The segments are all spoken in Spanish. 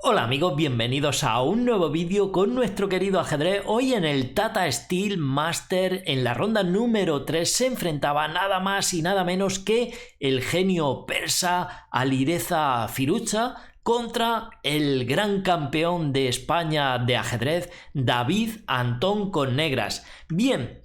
Hola amigos, bienvenidos a un nuevo vídeo con nuestro querido ajedrez. Hoy en el Tata Steel Master, en la ronda número 3, se enfrentaba nada más y nada menos que el genio persa Alireza Firuza contra el gran campeón de España de ajedrez, David Antón con negras. Bien,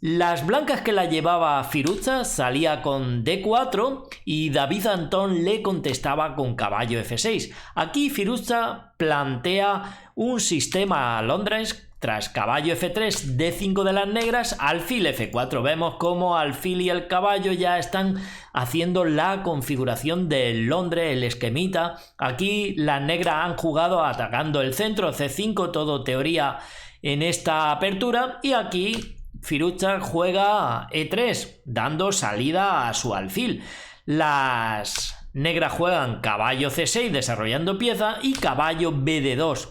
las blancas que la llevaba Firuza salía con D4 y David Antón le contestaba con caballo F6. Aquí Firuza plantea un sistema a Londres tras caballo F3, D5 de las negras, alfil F4. Vemos cómo alfil y el caballo ya están haciendo la configuración del Londres, el esquemita. Aquí las negras han jugado atacando el centro, C5, todo teoría en esta apertura, y aquí Firuza juega E3, dando salida a su alfil. Las negras juegan caballo C6, desarrollando pieza, y caballo BD2.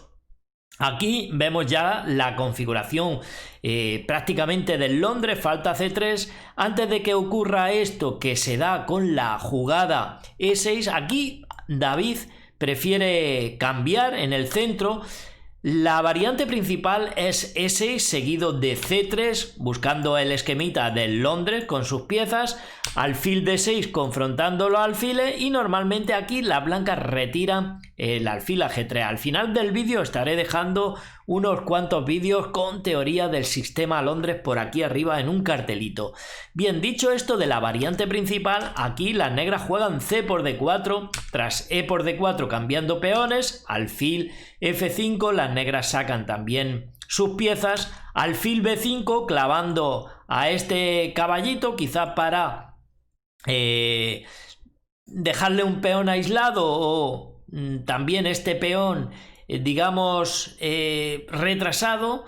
Aquí vemos ya la configuración prácticamente del Londres, falta C3. Antes de que ocurra esto que se da con la jugada E6, aquí David prefiere cambiar en el centro. La variante principal es E6 seguido de C3, buscando el esquemita del Londres con sus piezas, alfil D6 confrontando los alfiles, y normalmente aquí las blancas retiran el alfil a G3. Al final del vídeo estaré dejando unos cuantos vídeos con teoría del sistema Londres por aquí arriba en un cartelito. Bien, dicho esto de la variante principal, aquí las negras juegan C por D4, tras E por D4 cambiando peones, alfil F5, las negras sacan también sus piezas, alfil B5 clavando a este caballito, quizá para dejarle un peón aislado, o también este peón digamos retrasado,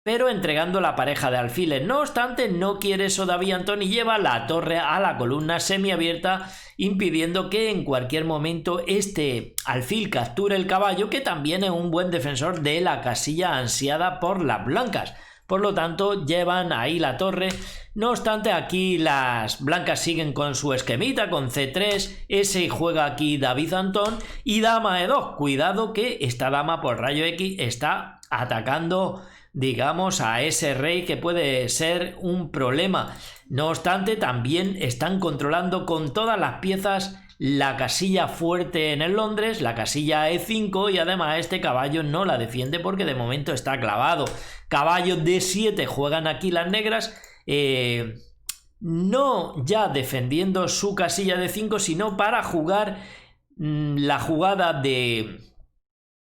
pero entregando la pareja de alfiles. No obstante, no quiere eso David Antón y lleva la torre a la columna semiabierta, impidiendo que en cualquier momento este alfil capture el caballo, que también es un buen defensor de la casilla ansiada por las blancas. Por lo tanto, llevan ahí la torre. No obstante, aquí las blancas siguen con su esquemita, con C3, S juega aquí David Antón, y dama E2. Cuidado que esta dama por rayo X está atacando, digamos, a ese rey, que puede ser un problema. No obstante, también están controlando con todas las piezas la casilla fuerte en el Londres, la casilla E5, y además este caballo no la defiende porque de momento está clavado. Caballo D7 juegan aquí las negras, no ya defendiendo su casilla D5, sino para jugar la jugada de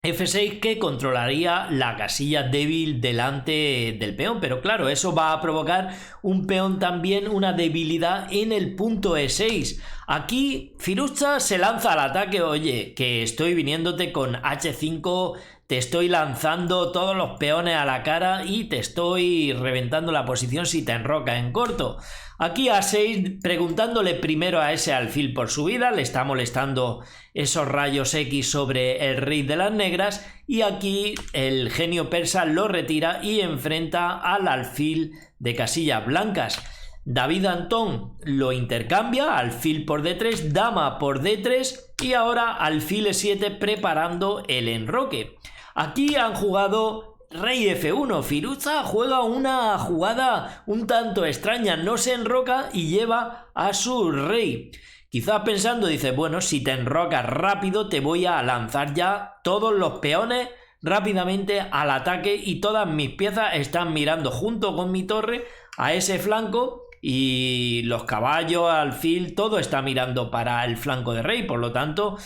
F6, que controlaría la casilla débil delante del peón, pero claro, eso va a provocar un peón también, una debilidad en el punto E6. Aquí Firuza se lanza al ataque. Oye, que estoy viniéndote con H5, te estoy lanzando todos los peones a la cara y te estoy reventando la posición si te enroca en corto. Aquí A6, preguntándole primero a ese alfil por su vida, le está molestando esos rayos X sobre el rey de las negras, y aquí el genio persa lo retira y enfrenta al alfil de casillas blancas. David Antón lo intercambia, alfil por D3, dama por D3, y ahora alfil E7 preparando el enroque. Aquí han jugado rey F1. Firuza juega una jugada un tanto extraña, no se enroca y lleva a su rey. Quizás pensando, dice, bueno, si te enrocas rápido te voy a lanzar ya todos los peones rápidamente al ataque, y todas mis piezas están mirando junto con mi torre a ese flanco, y los caballos, alfil, todo está mirando para el flanco de rey. Por lo tanto,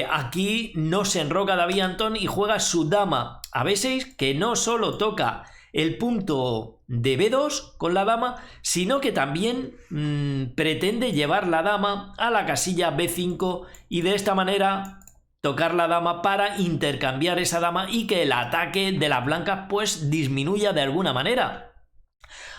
aquí no se enroca David Antón y juega su dama a B6, que no solo toca el punto de B2 con la dama, sino que también pretende llevar la dama a la casilla B5 y de esta manera tocar la dama para intercambiar esa dama y que el ataque de las blancas pues disminuya de alguna manera.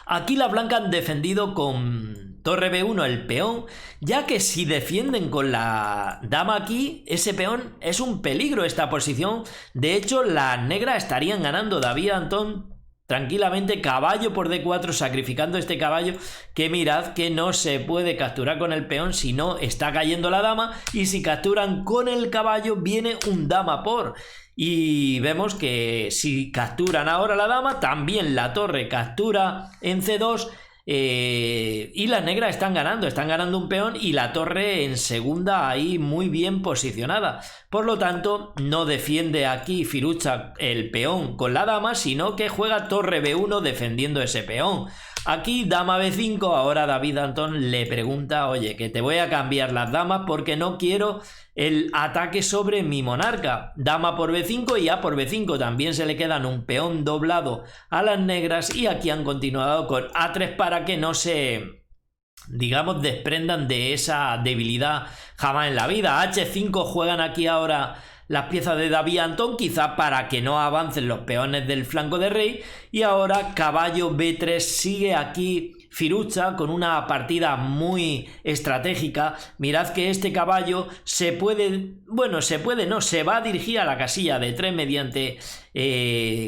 Aquí las blancas han defendido con torre B1 el peón, ya que si defienden con la dama aquí, ese peón es un peligro esta posición. De hecho, las negras estarían ganando. David Antón tranquilamente caballo por D4, sacrificando este caballo, que mirad que no se puede capturar con el peón, si no está cayendo la dama, y si capturan con el caballo viene un dama por. Y vemos que si capturan ahora la dama, también la torre captura en C2. Y las negras están ganando un peón y la torre en segunda ahí muy bien posicionada. Por lo tanto, no defiende aquí Firuza el peón con la dama, sino que juega torre B1 defendiendo ese peón. Aquí dama B5, ahora David Antón le pregunta, oye, que te voy a cambiar las damas porque no quiero el ataque sobre mi monarca. Dama por B5 y A por B5, también se le quedan un peón doblado a las negras, y aquí han continuado con A3 para que no se, digamos, desprendan de esa debilidad jamás en la vida. H5 juegan aquí ahora las piezas de David Antón, quizá para que no avancen los peones del flanco de rey, y ahora caballo B3 sigue aquí Firuza con una partida muy estratégica. Mirad que este caballo se va a dirigir a la casilla de 3 mediante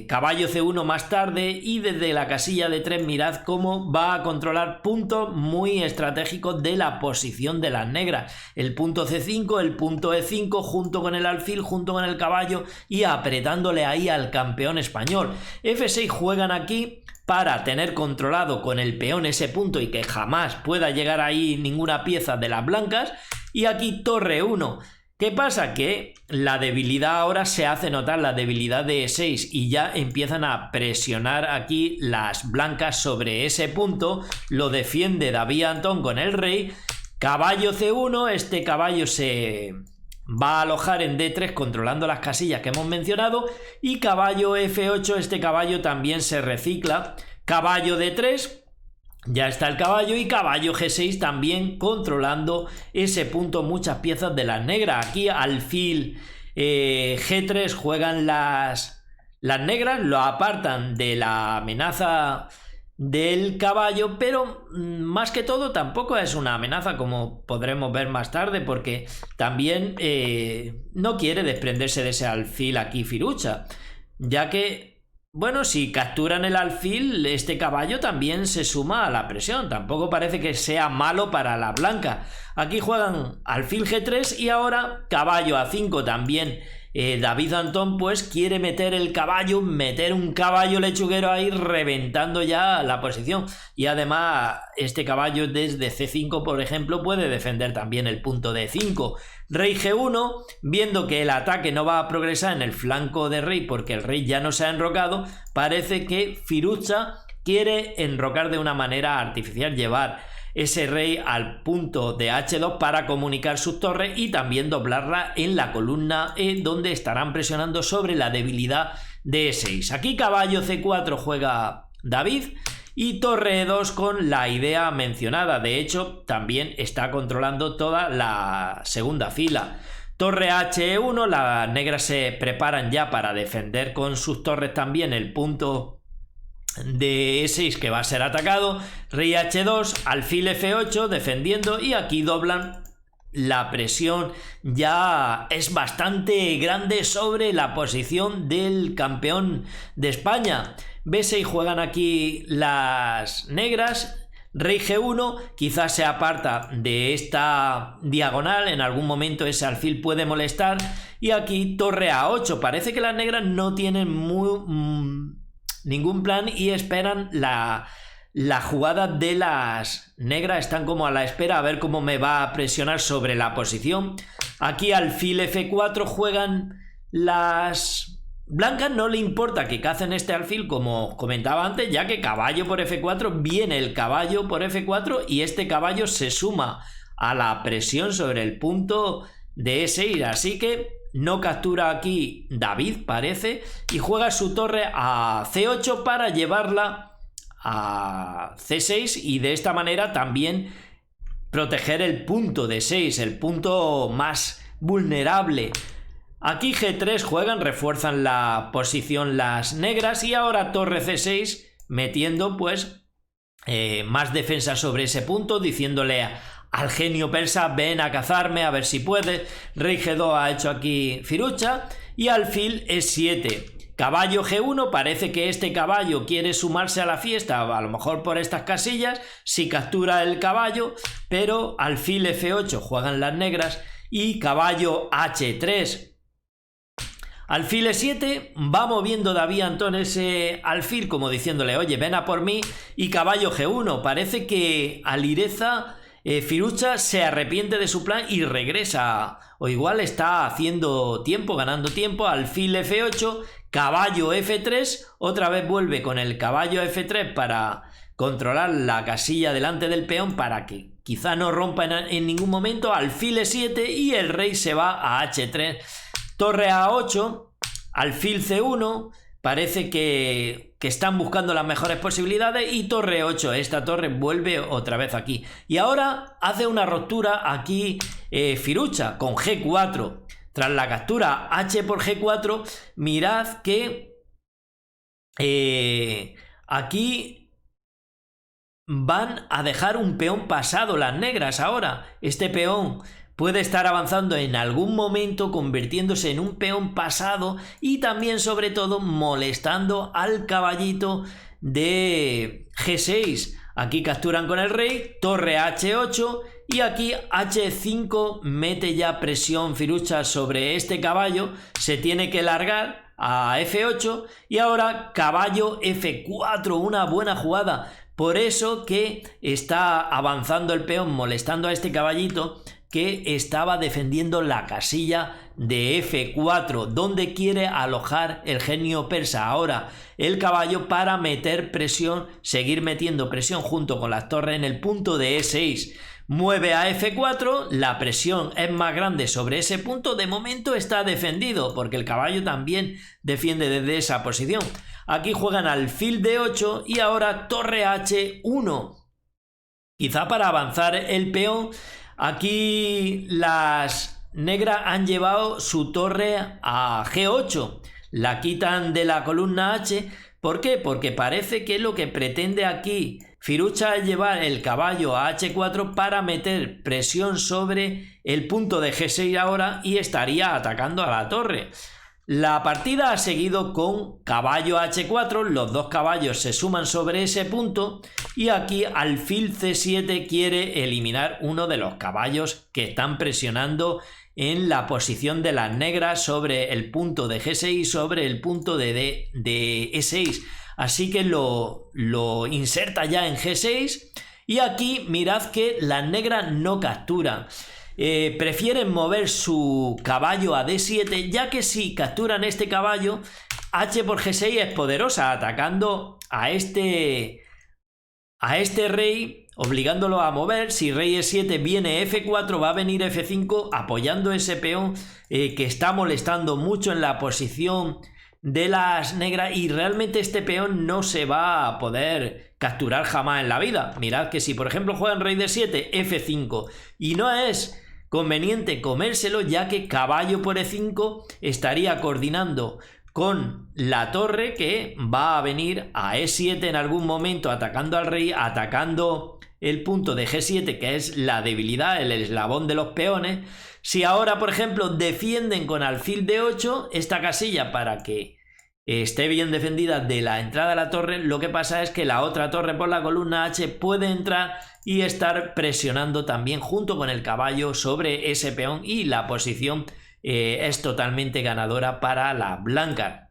caballo C1 más tarde, y desde la casilla de 3 mirad cómo va a controlar puntos muy estratégicos de la posición de las negras. El punto C5, el punto E5 junto con el alfil, junto con el caballo, y apretándole ahí al campeón español. F6 juegan aquí para tener controlado con el peón ese punto y que jamás pueda llegar ahí ninguna pieza de las blancas. Y aquí torre 1. ¿Qué pasa? Que la debilidad ahora se hace notar, la debilidad de E6, y ya empiezan a presionar aquí las blancas sobre ese punto. Lo defiende David Antón con el rey. Caballo C1, este caballo se va a alojar en D3 controlando las casillas que hemos mencionado, y caballo F8, este caballo también se recicla. Caballo D3, ya está el caballo, y caballo G6 también controlando ese punto, muchas piezas de las negras. Aquí alfil G3 juegan las negras, lo apartan de la amenaza del caballo, pero más que todo tampoco es una amenaza, como podremos ver más tarde, porque también no quiere desprenderse de ese alfil aquí Firuza, ya que, bueno, si capturan el alfil, este caballo también se suma a la presión. Tampoco parece que sea malo para la blanca. Aquí juegan alfil G3 y ahora caballo A5 también. David Antón pues quiere meter el caballo, meter un caballo lechuguero ahí, reventando ya la posición, y además este caballo desde C5 por ejemplo puede defender también el punto de 5. Rey G1, viendo que el ataque no va a progresar en el flanco de rey porque el rey ya no se ha enrocado, parece que Firuza quiere enrocar de una manera artificial, llevar ese rey al punto de H2 para comunicar sus torres y también doblarla en la columna E, donde estarán presionando sobre la debilidad de E6. Aquí caballo C4 juega David y torre E2 con la idea mencionada. De hecho, también está controlando toda la segunda fila. Torre H1, las negras se preparan ya para defender con sus torres también el punto de E6 que va a ser atacado. Rey H2, alfil F8 defendiendo, y aquí doblan. La presión ya es bastante grande sobre la posición del campeón de España. B6 juegan aquí las negras. Rey G1 quizás se aparta de esta diagonal, en algún momento ese alfil puede molestar, y aquí torre A8. Parece que las negras no tienen ningún plan y esperan la jugada de las negras. Están como a la espera a ver cómo me va a presionar sobre la posición. Aquí alfil F4 juegan las blancas. No le importa que cacen este alfil, como comentaba antes, ya que caballo por F4, viene el caballo por F4 y este caballo se suma a la presión sobre el punto de E6, así que no captura aquí David, parece, y juega su torre a C8 para llevarla a C6 y de esta manera también proteger el punto de 6, el punto más vulnerable. Aquí G3 juegan, refuerzan la posición las negras, y ahora torre C6 metiendo pues más defensa sobre ese punto, diciéndole al genio persa, ven a cazarme, a ver si puedes. Rey G2 ha hecho aquí firucha y alfil E7. Caballo G1, parece que este caballo quiere sumarse a la fiesta, a lo mejor por estas casillas, si captura el caballo, pero alfil F8 juegan las negras y caballo H3. Alfil E7, va moviendo David Antón ese alfil como diciéndole, oye, ven a por mí, y caballo G1, parece que Alireza firucha se arrepiente de su plan y regresa, o igual está haciendo tiempo, ganando tiempo. Alfil F8, caballo F3, otra vez vuelve con el caballo F3 para controlar la casilla delante del peón para que quizá no rompa en ningún momento. Alfil E7 y el rey se va a H3. Torre A8, alfil C1, parece que están buscando las mejores posibilidades, y torre 8, esta torre vuelve otra vez aquí. Y ahora hace una ruptura aquí firucha con G4. Tras la captura H por G4, mirad que aquí van a dejar un peón pasado las negras ahora. Este peón puede estar avanzando en algún momento, convirtiéndose en un peón pasado y también, sobre todo, molestando al caballito de G6. Aquí capturan con el rey, torre H8 y aquí H5 mete ya presión firucha sobre este caballo, se tiene que largar a F8 y ahora caballo F4, una buena jugada. Por eso que está avanzando el peón, molestando a este caballito que estaba defendiendo la casilla de F4, donde quiere alojar el genio persa ahora el caballo para meter presión, seguir metiendo presión junto con las torres en el punto de E6. Mueve a F4, la presión es más grande sobre ese punto, de momento está defendido porque el caballo también defiende desde esa posición. Aquí juegan alfil D8 y ahora torre H1, quizá para avanzar el peón. Aquí las negras han llevado su torre a G8, la quitan de la columna H. ¿Por qué? Porque parece que lo que pretende aquí firucha es llevar el caballo a H4 para meter presión sobre el punto de G6 ahora y estaría atacando a la torre. La partida ha seguido con caballo H4, los dos caballos se suman sobre ese punto y aquí alfil C7 quiere eliminar uno de los caballos que están presionando en la posición de las negras sobre el punto de G6 y sobre el punto de E6. Así que lo inserta ya en G6 y aquí mirad que las negras no capturan. Prefieren mover su caballo a D7, ya que si capturan este caballo, H por G6 es poderosa, atacando a este rey, obligándolo a mover. Si rey E7 viene F4, va a venir F5 apoyando ese peón que está molestando mucho en la posición de las negras, y realmente este peón no se va a poder capturar jamás en la vida. Mirad que si por ejemplo juegan rey D7, F5, y no es conveniente comérselo, ya que caballo por E5 estaría coordinando con la torre que va a venir a E7 en algún momento, atacando al rey, atacando el punto de G7, que es la debilidad, el eslabón de los peones. Si ahora, por ejemplo, defienden con alfil D8 esta casilla para que esté bien defendida de la entrada a la torre, lo que pasa es que la otra torre por la columna H puede entrar y estar presionando también junto con el caballo sobre ese peón, y la posición es totalmente ganadora para la blanca.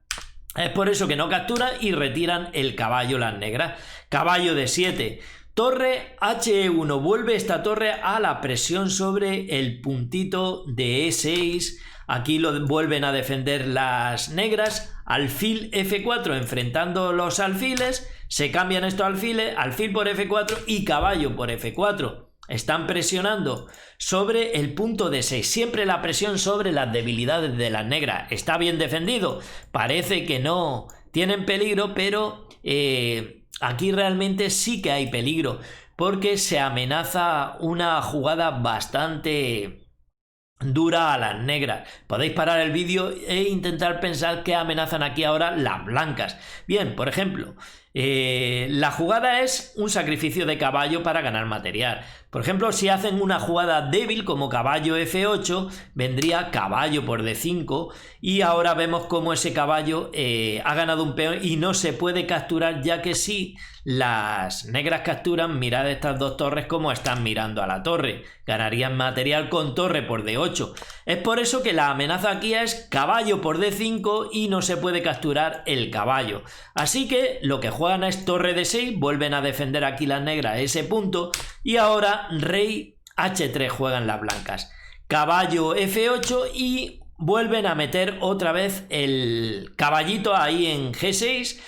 Es por eso que no capturan y retiran el caballo las negras. Caballo D7, torre H1, vuelve esta torre a la presión sobre el puntito de E6. Aquí lo vuelven a defender las negras. Alfil F4 enfrentando los alfiles. Se cambian estos alfiles. Alfil por F4 y caballo por F4. Están presionando sobre el punto de 6. Siempre la presión sobre las debilidades de las negras. Está bien defendido. Parece que no tienen peligro, pero aquí realmente sí que hay peligro, porque se amenaza una jugada bastante dura a las negras. Podéis parar el vídeo e intentar pensar qué amenazan aquí ahora las blancas. Bien, por ejemplo, La jugada es un sacrificio de caballo para ganar material. Por ejemplo, si hacen una jugada débil como caballo F8, vendría caballo por D5 y ahora vemos cómo ese caballo ha ganado un peón y no se puede capturar, ya que si las negras capturan, mirad estas dos torres como están mirando a la torre. Ganarían material con torre por D8. Es por eso que la amenaza aquí es caballo por D5 y no se puede capturar el caballo. Así que lo que juegan es torre D6, vuelven a defender aquí las negras ese punto y ahora rey H3 juegan las blancas. Caballo F8 y vuelven a meter otra vez el caballito ahí en G6.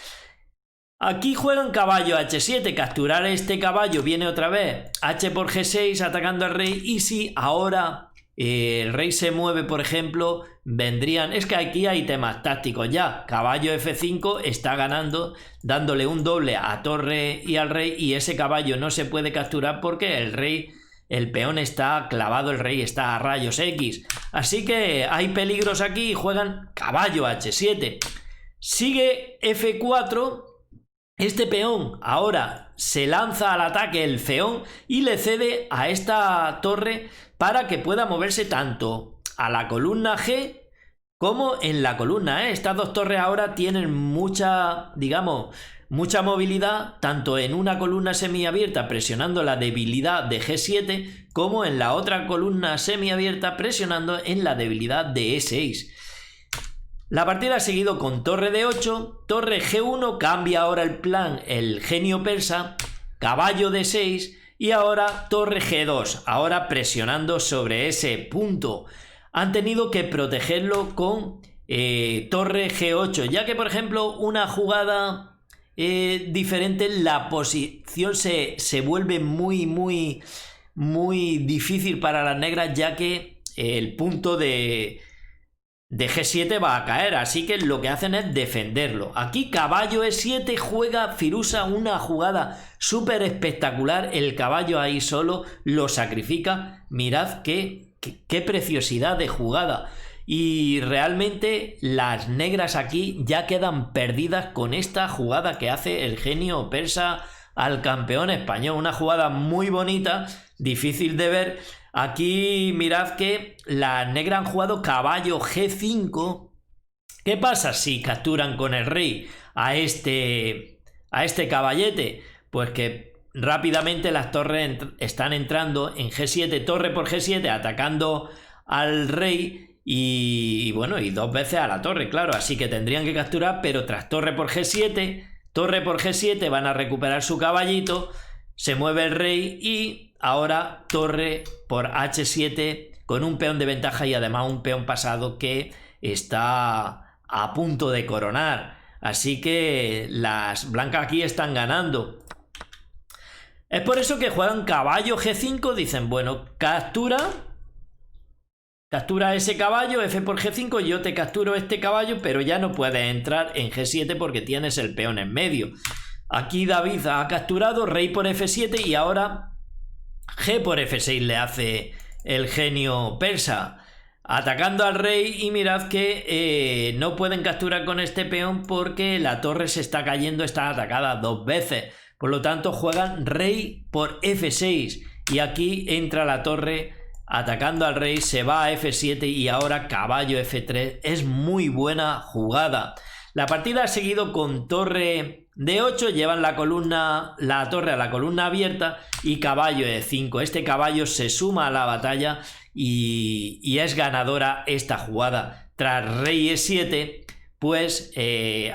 Aquí juegan caballo H7, capturar este caballo, viene otra vez H por G6 atacando al rey y si ahora el rey se mueve, por ejemplo, vendrían... Es que aquí hay temas tácticos ya. Caballo F5 está ganando, dándole un doble a torre y al rey y ese caballo no se puede capturar porque el rey... El peón está clavado, el rey está a rayos X. Así que hay peligros aquí y juegan caballo H7. Sigue F4... Este peón ahora se lanza al ataque el feón y le cede a esta torre para que pueda moverse tanto a la columna G como en la columna E. Estas dos torres ahora tienen mucha, digamos, mucha movilidad tanto en una columna semiabierta presionando la debilidad de G7 como en la otra columna semiabierta presionando en la debilidad de E6. La partida ha seguido con torre D8, torre G1, cambia ahora el plan el genio persa, caballo D6 y ahora torre G2, ahora presionando sobre ese punto. Han tenido que protegerlo con torre G8, ya que por ejemplo una jugada diferente, la posición se vuelve muy difícil para las negras, ya que el punto de G7 va a caer, así que lo que hacen es defenderlo. Aquí caballo E7 juega Firuza una jugada súper espectacular, el caballo ahí solo lo sacrifica, mirad qué preciosidad de jugada. Y realmente las negras aquí ya quedan perdidas con esta jugada que hace el genio persa al campeón español, una jugada muy bonita, difícil de ver. Aquí mirad que las negras han jugado caballo G5. ¿Qué pasa si capturan con el rey a este caballete? Pues que rápidamente las torres están entrando en G7, torre por G7, atacando al rey y bueno, y dos veces a la torre, claro. Así que tendrían que capturar, pero tras torre por G7, van a recuperar su caballito, se mueve el rey y... Ahora torre por H7 con un peón de ventaja y además un peón pasado que está a punto de coronar. Así que las blancas aquí están ganando. Es por eso que juegan caballo G5. Dicen, bueno, captura ese caballo, F por G5, yo te capturo este caballo, pero ya no puedes entrar en G7 porque tienes el peón en medio. Aquí David ha capturado, rey por F7 y ahora... G por F6 le hace el genio persa atacando al rey y mirad que no pueden capturar con este peón porque la torre se está cayendo, está atacada dos veces, por lo tanto juegan rey por F6 y aquí entra la torre atacando al rey, se va a F7 y ahora caballo F3. Es muy buena jugada. La partida ha seguido con torre D8, llevan la torre a la columna abierta y caballo E5. Este caballo se suma a la batalla y es ganadora esta jugada. Tras rey E7, pues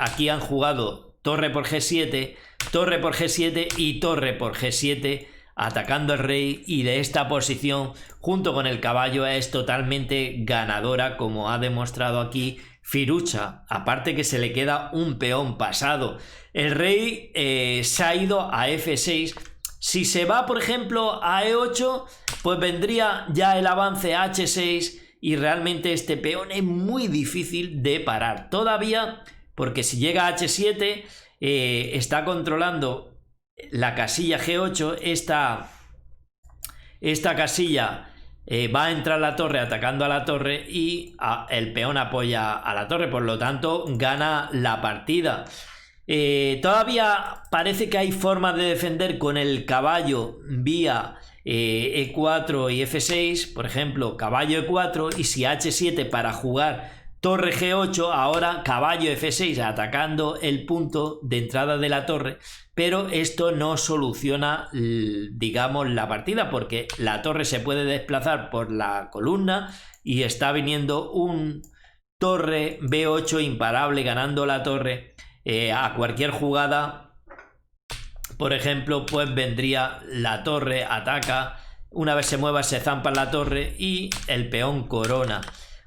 aquí han jugado torre por G7, torre por G7 y torre por G7 atacando al rey, y de esta posición junto con el caballo es totalmente ganadora, como ha demostrado aquí Firuza. Aparte que se le queda un peón pasado. El rey se ha ido a F6. Si se va, por ejemplo, a E8, pues vendría ya el avance a H6 y realmente este peón es muy difícil de parar todavía, porque si llega a H7 está controlando la casilla G8. Esta casilla va a entrar la torre atacando a la torre y el peón apoya a la torre, por lo tanto gana la partida. Todavía parece que hay formas de defender con el caballo vía E4 y F6, por ejemplo, caballo E4 y si H7 para jugar torre G8, ahora caballo F6 atacando el punto de entrada de la torre, pero esto no soluciona, digamos, la partida porque la torre se puede desplazar por la columna y está viniendo un torre B8 imparable ganando la torre a cualquier jugada. Por ejemplo, pues vendría la torre, ataca, una vez se mueva se zampa la torre y el peón corona.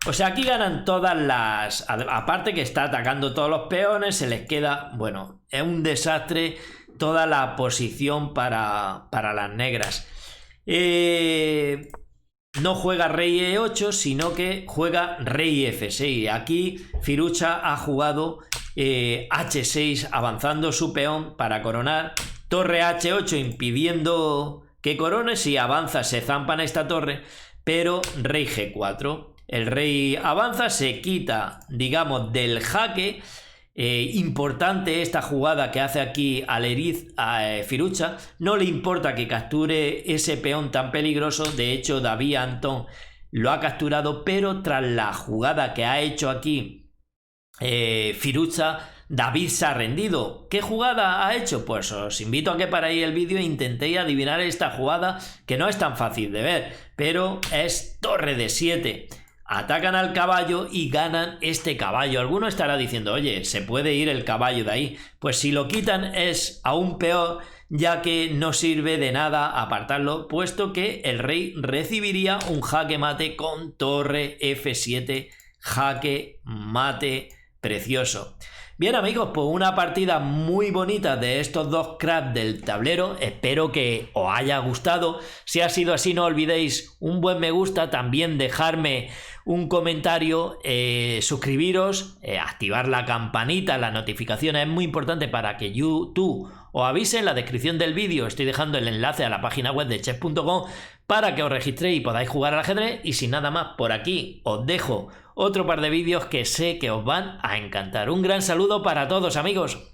O sea, aquí ganan todas las... Aparte que está atacando todos los peones, se les queda... Bueno, es un desastre toda la posición para las negras. No juega rey E8, sino que juega rey F6. Aquí Firuza ha jugado H6 avanzando su peón para coronar. Torre H8 impidiendo que corone. Si avanza se zampa en esta torre. Pero rey G4. El rey avanza, se quita, digamos, del jaque. Importante esta jugada que hace aquí Firuza. No le importa que capture ese peón tan peligroso. De hecho, David Antón lo ha capturado, pero tras la jugada que ha hecho aquí Firuza, David se ha rendido. ¿Qué jugada ha hecho? Pues os invito a que paréis el vídeo e intentéis adivinar esta jugada, que no es tan fácil de ver, pero es torre de 7. Atacan al caballo y ganan este caballo. Alguno estará diciendo, oye, ¿se puede ir el caballo de ahí? Pues si lo quitan es aún peor, ya que no sirve de nada apartarlo, puesto que el rey recibiría un jaque mate con torre F7, jaque mate precioso. Bien amigos, pues una partida muy bonita de estos dos cracks del tablero. Espero que os haya gustado. Si ha sido así, no olvidéis un buen me gusta, también dejarme un comentario, suscribiros, activar la campanita, las notificaciones, es muy importante para que YouTube os avise. En la descripción del vídeo estoy dejando el enlace a la página web de chess.com para que os registréis y podáis jugar al ajedrez. Y sin nada más, por aquí os dejo otro par de vídeos que sé que os van a encantar. Un gran saludo para todos amigos.